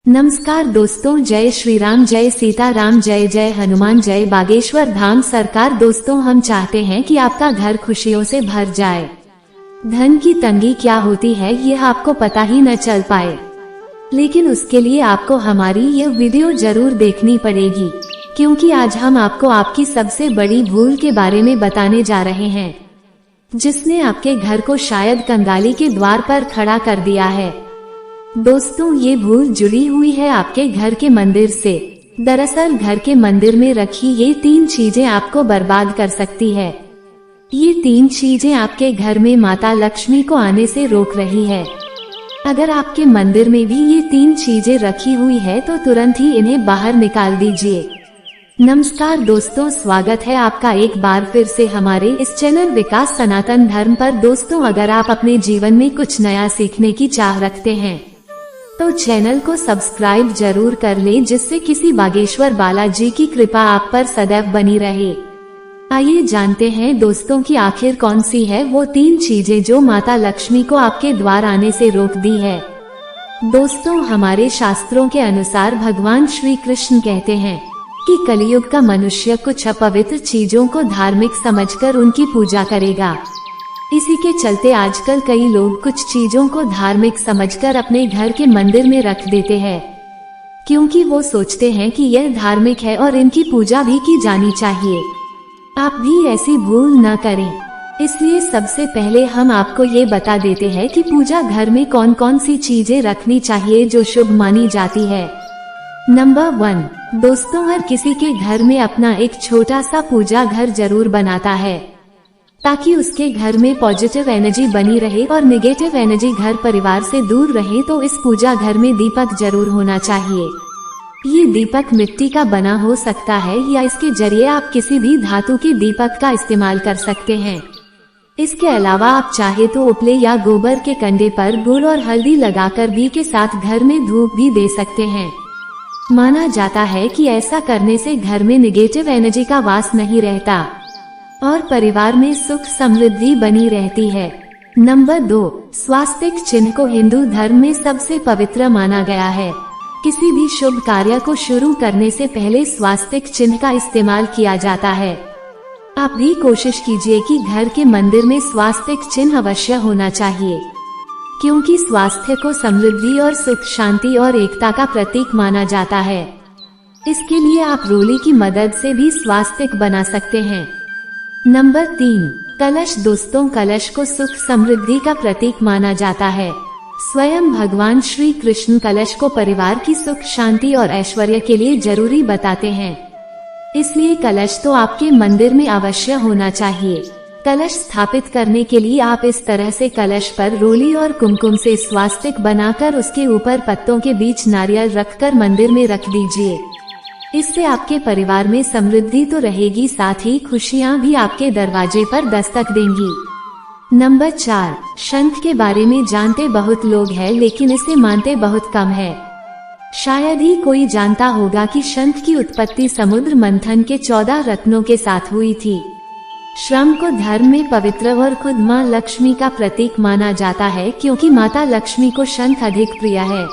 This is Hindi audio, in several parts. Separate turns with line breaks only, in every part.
नमस्कार दोस्तों, जय श्री राम, जय सीताराम, जय जय हनुमान, जय बागेश्वर धाम सरकार। दोस्तों, हम चाहते हैं कि आपका घर खुशियों से भर जाए। धन की तंगी क्या होती है यह आपको पता ही न चल पाए, लेकिन उसके लिए आपको हमारी यह वीडियो जरूर देखनी पड़ेगी, क्योंकि आज हम आपको आपकी सबसे बड़ी भूल के बारे में बताने जा रहे हैं, जिसने आपके घर को शायद कंगाली के द्वार पर खड़ा कर दिया है। दोस्तों, ये भूल जुड़ी हुई है आपके घर के मंदिर से। दरअसल घर के मंदिर में रखी ये 3 चीजें आपको बर्बाद कर सकती है। ये 3 चीजें आपके घर में माता लक्ष्मी को आने से रोक रही है। अगर आपके मंदिर में भी ये 3 चीजें रखी हुई है तो तुरंत ही इन्हें बाहर निकाल दीजिए। नमस्कार दोस्तों, स्वागत है आपका एक बार फिर से हमारे इस चैनल विकास सनातन धर्म पर। दोस्तों, अगर आप अपने जीवन में कुछ नया सीखने की चाह रखते हैं तो चैनल को सब्सक्राइब जरूर कर लें, जिससे किसी बागेश्वर बालाजी की कृपा आप पर सदैव बनी रहे। आइए जानते हैं दोस्तों कि आखिर कौन सी है वो 3 चीजें जो माता लक्ष्मी को आपके द्वार आने से रोक दी है। दोस्तों, हमारे शास्त्रों के अनुसार भगवान श्री कृष्ण कहते हैं कि कलयुग का मनुष्य कुछ अपवित्र चीजों को धार्मिक समझकर उनकी पूजा करेगा। इसी के चलते आजकल कई लोग कुछ चीजों को धार्मिक समझकर अपने घर के मंदिर में रख देते हैं, क्योंकि वो सोचते हैं कि यह धार्मिक है और इनकी पूजा भी की जानी चाहिए। आप भी ऐसी भूल न करें, इसलिए सबसे पहले हम आपको ये बता देते हैं कि पूजा घर में कौन कौन सी चीजें रखनी चाहिए जो शुभ मानी जाती है। नंबर 1, दोस्तों, हर किसी के घर में अपना एक छोटा सा पूजा घर जरूर बनाता है, ताकि उसके घर में पॉजिटिव एनर्जी बनी रहे और नेगेटिव एनर्जी घर परिवार से दूर रहे। तो इस पूजा घर में दीपक जरूर होना चाहिए। ये दीपक मिट्टी का बना हो सकता है या इसके जरिए आप किसी भी धातु के दीपक का इस्तेमाल कर सकते हैं। इसके अलावा आप चाहे तो उपले या गोबर के कंडे पर गुड़ और हल्दी लगाकर भी के साथ घर में धूप भी दे सकते हैं। माना जाता है कि ऐसा करने से घर में नेगेटिव एनर्जी का वास नहीं रहता और परिवार में सुख समृद्धि बनी रहती है। नंबर 2, स्वास्तिक चिन्ह को हिंदू धर्म में सबसे पवित्र माना गया है। किसी भी शुभ कार्य को शुरू करने से पहले स्वास्तिक चिन्ह का इस्तेमाल किया जाता है। आप भी कोशिश कीजिए कि घर के मंदिर में स्वास्तिक चिन्ह अवश्य होना चाहिए, क्योंकि स्वास्थ्य को समृद्धि और सुख, शांति और एकता का प्रतीक माना जाता है। इसके लिए आप रोली की मदद से भी स्वास्तिक बना सकते हैं। नंबर 3, कलश। दोस्तों, कलश को सुख समृद्धि का प्रतीक माना जाता है। स्वयं भगवान श्री कृष्ण कलश को परिवार की सुख, शांति और ऐश्वर्य के लिए जरूरी बताते हैं। इसलिए कलश तो आपके मंदिर में अवश्य होना चाहिए। कलश स्थापित करने के लिए आप इस तरह से कलश पर रोली और कुमकुम से स्वास्तिक बनाकर उसके ऊपर पत्तों के बीच नारियल रखकर मंदिर में रख दीजिए। इससे आपके परिवार में समृद्धि तो रहेगी, साथ ही खुशियां भी आपके दरवाजे पर दस्तक देंगी। नंबर 4, शंख के बारे में जानते बहुत लोग हैं, लेकिन इसे मानते बहुत कम है। शायद ही कोई जानता होगा कि शंख की उत्पत्ति समुद्र मंथन के 14 रत्नों के साथ हुई थी। श्रम को धर्म में पवित्र और खुद माँ लक्ष्मी का प्रतीक माना जाता है, क्योंकि माता लक्ष्मी को शंख अधिक प्रिय है।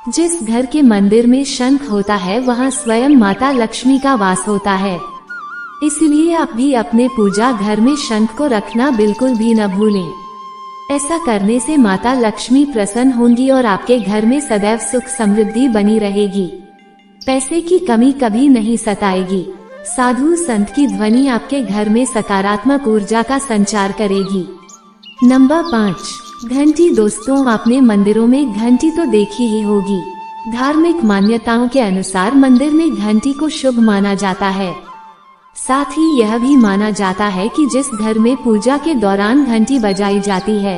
जिस घर के मंदिर में शंख होता है वहाँ स्वयं माता लक्ष्मी का वास होता है। इसलिए आप भी अपने पूजा घर में शंख को रखना बिल्कुल भी न भूलें। ऐसा करने से माता लक्ष्मी प्रसन्न होंगी और आपके घर में सदैव सुख समृद्धि बनी रहेगी। पैसे की कमी कभी नहीं सताएगी। साधु संत की ध्वनि आपके घर में सकारात्मक ऊर्जा का संचार करेगी। नंबर 5, घंटी। दोस्तों, आपने मंदिरों में घंटी तो देखी ही होगी। धार्मिक मान्यताओं के अनुसार मंदिर में घंटी को शुभ माना जाता है। साथ ही यह भी माना जाता है कि जिस घर में पूजा के दौरान घंटी बजाई जाती है,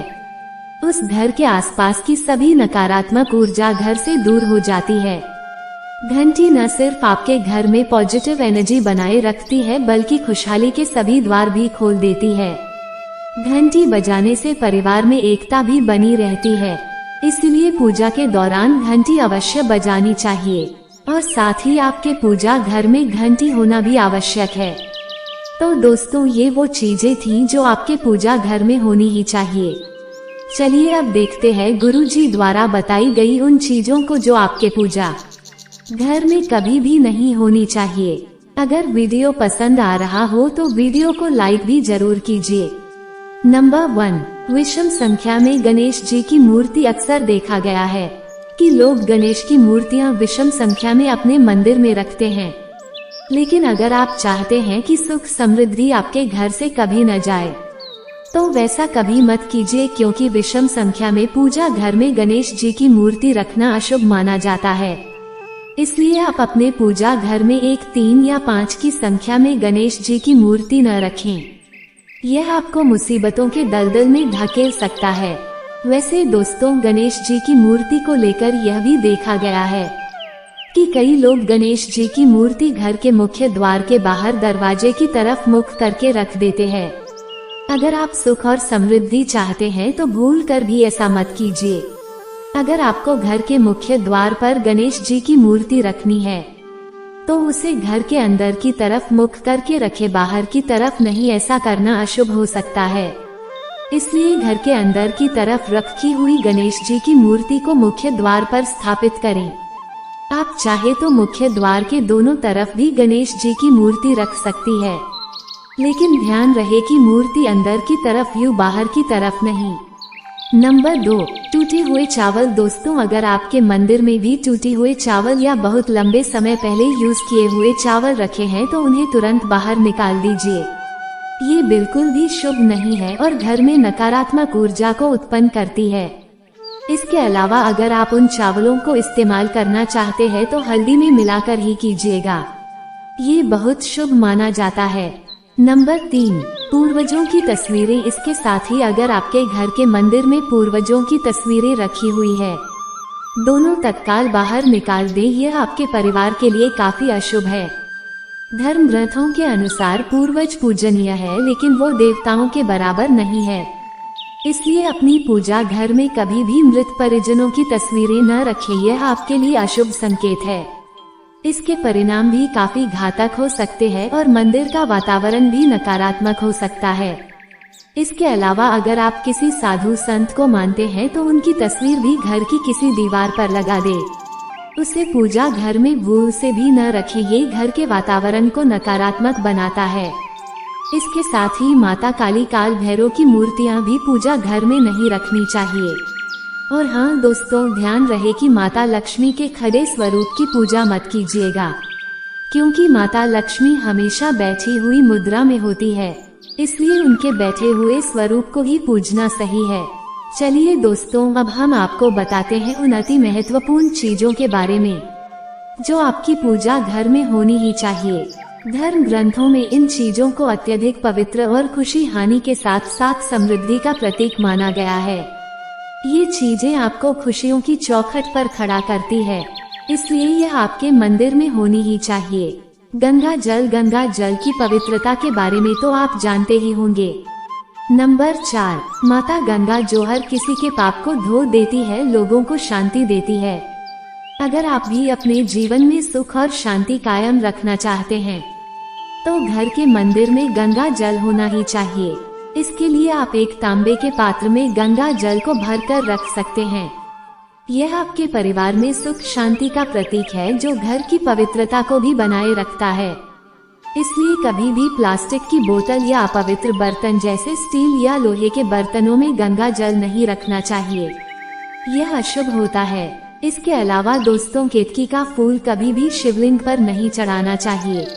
उस घर के आसपास की सभी नकारात्मक ऊर्जा घर से दूर हो जाती है। घंटी न सिर्फ आपके घर में पॉजिटिव एनर्जी बनाए रखती है, बल्कि खुशहाली के सभी द्वार भी खोल देती है। घंटी बजाने से परिवार में एकता भी बनी रहती है, इसलिए पूजा के दौरान घंटी अवश्य बजानी चाहिए और साथ ही आपके पूजा घर में घंटी होना भी आवश्यक है। तो दोस्तों, ये वो चीजें थीं जो आपके पूजा घर में होनी ही चाहिए। चलिए अब देखते हैं गुरुजी द्वारा बताई गई उन चीजों को जो आपके पूजा घर में कभी भी नहीं होनी चाहिए। अगर वीडियो पसंद आ रहा हो तो वीडियो को लाइक भी जरूर कीजिए। नंबर 1, विषम संख्या में गणेश जी की मूर्ति। अक्सर देखा गया है कि लोग गणेश की मूर्तियां विषम संख्या में अपने मंदिर में रखते हैं, लेकिन अगर आप चाहते हैं कि सुख समृद्धि आपके घर से कभी न जाए तो वैसा कभी मत कीजिए, क्योंकि विषम संख्या में पूजा घर में गणेश जी की मूर्ति रखना अशुभ माना जाता है। इसलिए आप अपने पूजा घर में 1, 3 या 5 की संख्या में गणेश जी की मूर्ति न रखें। यह आपको मुसीबतों के दलदल में ढकेल सकता है। वैसे दोस्तों, गणेश जी की मूर्ति को लेकर यह भी देखा गया है कि कई लोग गणेश जी की मूर्ति घर के मुख्य द्वार के बाहर दरवाजे की तरफ मुख करके रख देते हैं। अगर आप सुख और समृद्धि चाहते हैं तो भूल कर भी ऐसा मत कीजिए। अगर आपको घर के मुख्य द्वार पर गणेश जी की मूर्ति रखनी है तो उसे घर के अंदर की तरफ मुख करके रखे, बाहर की तरफ नहीं। ऐसा करना अशुभ हो सकता है। इसलिए घर के अंदर की तरफ रखी हुई गणेश जी की मूर्ति को मुख्य द्वार पर स्थापित करें। आप चाहे तो मुख्य द्वार के दोनों तरफ भी गणेश जी की मूर्ति रख सकती है, लेकिन ध्यान रहे कि मूर्ति अंदर की तरफ यूं, बाहर की तरफ नहीं। नंबर 2, टूटे हुए चावल। दोस्तों, अगर आपके मंदिर में भी टूटे हुए चावल या बहुत लंबे समय पहले यूज किए हुए चावल रखे हैं तो उन्हें तुरंत बाहर निकाल दीजिए। ये बिल्कुल भी शुभ नहीं है और घर में नकारात्मक ऊर्जा को उत्पन्न करती है। इसके अलावा अगर आप उन चावलों को इस्तेमाल करना चाहते हैं तो हल्दी में मिलाकर ही कीजिएगा। ये बहुत शुभ माना जाता है। नंबर 3, पूर्वजों की तस्वीरें। इसके साथ ही अगर आपके घर के मंदिर में पूर्वजों की तस्वीरें रखी हुई है, दोनों तत्काल बाहर निकाल दें। यह आपके परिवार के लिए काफी अशुभ है। धर्म ग्रंथों के अनुसार पूर्वज पूजनीय है, लेकिन वो देवताओं के बराबर नहीं है। इसलिए अपनी पूजा घर में कभी भी मृत परिजनों की तस्वीरें न रखें। यह आपके लिए अशुभ संकेत है। इसके परिणाम भी काफी घातक हो सकते हैं और मंदिर का वातावरण भी नकारात्मक हो सकता है। इसके अलावा अगर आप किसी साधु संत को मानते हैं तो उनकी तस्वीर भी घर की किसी दीवार पर लगा दे। उसे पूजा घर में भूल से भी न रखें। ये घर के वातावरण को नकारात्मक बनाता है। इसके साथ ही माता काली, काल भैरव की मूर्तियां भी पूजा घर में नहीं रखनी चाहिए। और हाँ दोस्तों, ध्यान रहे कि माता लक्ष्मी के खड़े स्वरूप की पूजा मत कीजिएगा, क्योंकि माता लक्ष्मी हमेशा बैठी हुई मुद्रा में होती है। इसलिए उनके बैठे हुए स्वरूप को ही पूजना सही है। चलिए दोस्तों, अब हम आपको बताते हैं उन अति महत्वपूर्ण चीजों के बारे में जो आपकी पूजा घर में होनी ही चाहिए। धर्म ग्रंथों में इन चीजों को अत्यधिक पवित्र और खुशी हानि के साथ साथ समृद्धि का प्रतीक माना गया है। ये चीजें आपको खुशियों की चौखट पर खड़ा करती है, इसलिए यह आपके मंदिर में होनी ही चाहिए। गंगा जल की पवित्रता के बारे में तो आप जानते ही होंगे। नंबर 4, माता गंगा जो हर किसी के पाप को धो देती है, लोगों को शांति देती है। अगर आप भी अपने जीवन में सुख और शांति कायम रखना चाहते हैं तो घर के मंदिर में गंगा जल होना ही चाहिए। इसके लिए आप एक तांबे के पात्र में गंगा जल को भरकर रख सकते हैं। यह आपके परिवार में सुख शांति का प्रतीक है, जो घर की पवित्रता को भी बनाए रखता है। इसलिए कभी भी प्लास्टिक की बोतल या अपवित्र बर्तन जैसे स्टील या लोहे के बर्तनों में गंगा जल नहीं रखना चाहिए। यह अशुभ होता है। इसके अलावा दोस्तों, केतकी का फूल कभी भी शिवलिंग पर नहीं चढ़ाना चाहिए।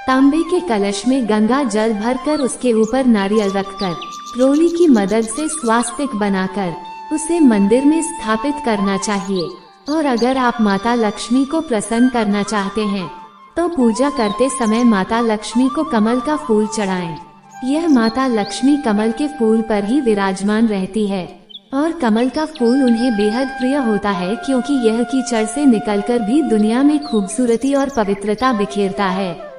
तांबे के कलश में गंगा जल भरकर उसके ऊपर नारियल रखकर रोली की मदद से स्वास्तिक बनाकर उसे मंदिर में स्थापित करना चाहिए। और अगर आप माता लक्ष्मी को प्रसन्न करना चाहते हैं तो पूजा करते समय माता लक्ष्मी को कमल का फूल चढ़ाएं। यह माता लक्ष्मी कमल के फूल पर ही विराजमान रहती है और कमल का फूल उन्हें बेहद प्रिय होता है, क्योंकि यह कीचड़ से निकलकर भी दुनिया में खूबसूरती और पवित्रता बिखेरता है।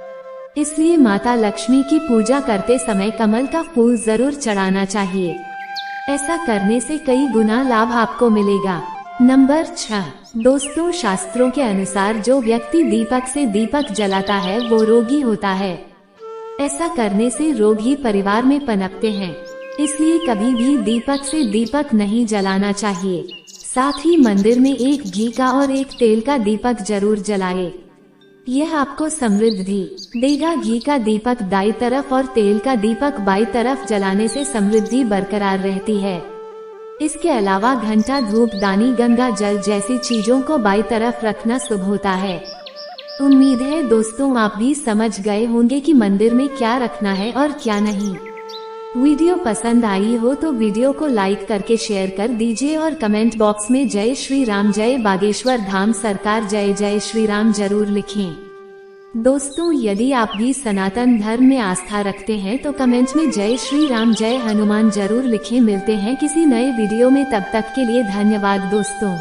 इसलिए माता लक्ष्मी की पूजा करते समय कमल का फूल जरूर चढ़ाना चाहिए। ऐसा करने से कई गुना लाभ आपको मिलेगा। नंबर 6, दोस्तों, शास्त्रों के अनुसार जो व्यक्ति दीपक से दीपक जलाता है वो रोगी होता है। ऐसा करने से रोग ही परिवार में पनपते हैं। इसलिए कभी भी दीपक से दीपक नहीं जलाना चाहिए। साथ ही मंदिर में एक घी का और एक तेल का दीपक जरूर जलाए। यह आपको समृद्धि देगा। घी का दीपक दाईं तरफ और तेल का दीपक बाईं तरफ जलाने से समृद्धि बरकरार रहती है। इसके अलावा घंटा, धूप दानी, गंगा जल जैसी चीजों को बाईं तरफ रखना शुभ होता है। उम्मीद है दोस्तों आप भी समझ गए होंगे कि मंदिर में क्या रखना है और क्या नहीं। वीडियो पसंद आई हो तो वीडियो को लाइक करके शेयर कर दीजिए और कमेंट बॉक्स में जय श्री राम, जय बागेश्वर धाम सरकार, जय जय श्री राम जरूर लिखें। दोस्तों यदि आप भी सनातन धर्म में आस्था रखते हैं तो कमेंट में जय श्री राम, जय हनुमान जरूर लिखें। मिलते हैं किसी नए वीडियो में, तब तक के लिए धन्यवाद दोस्तों।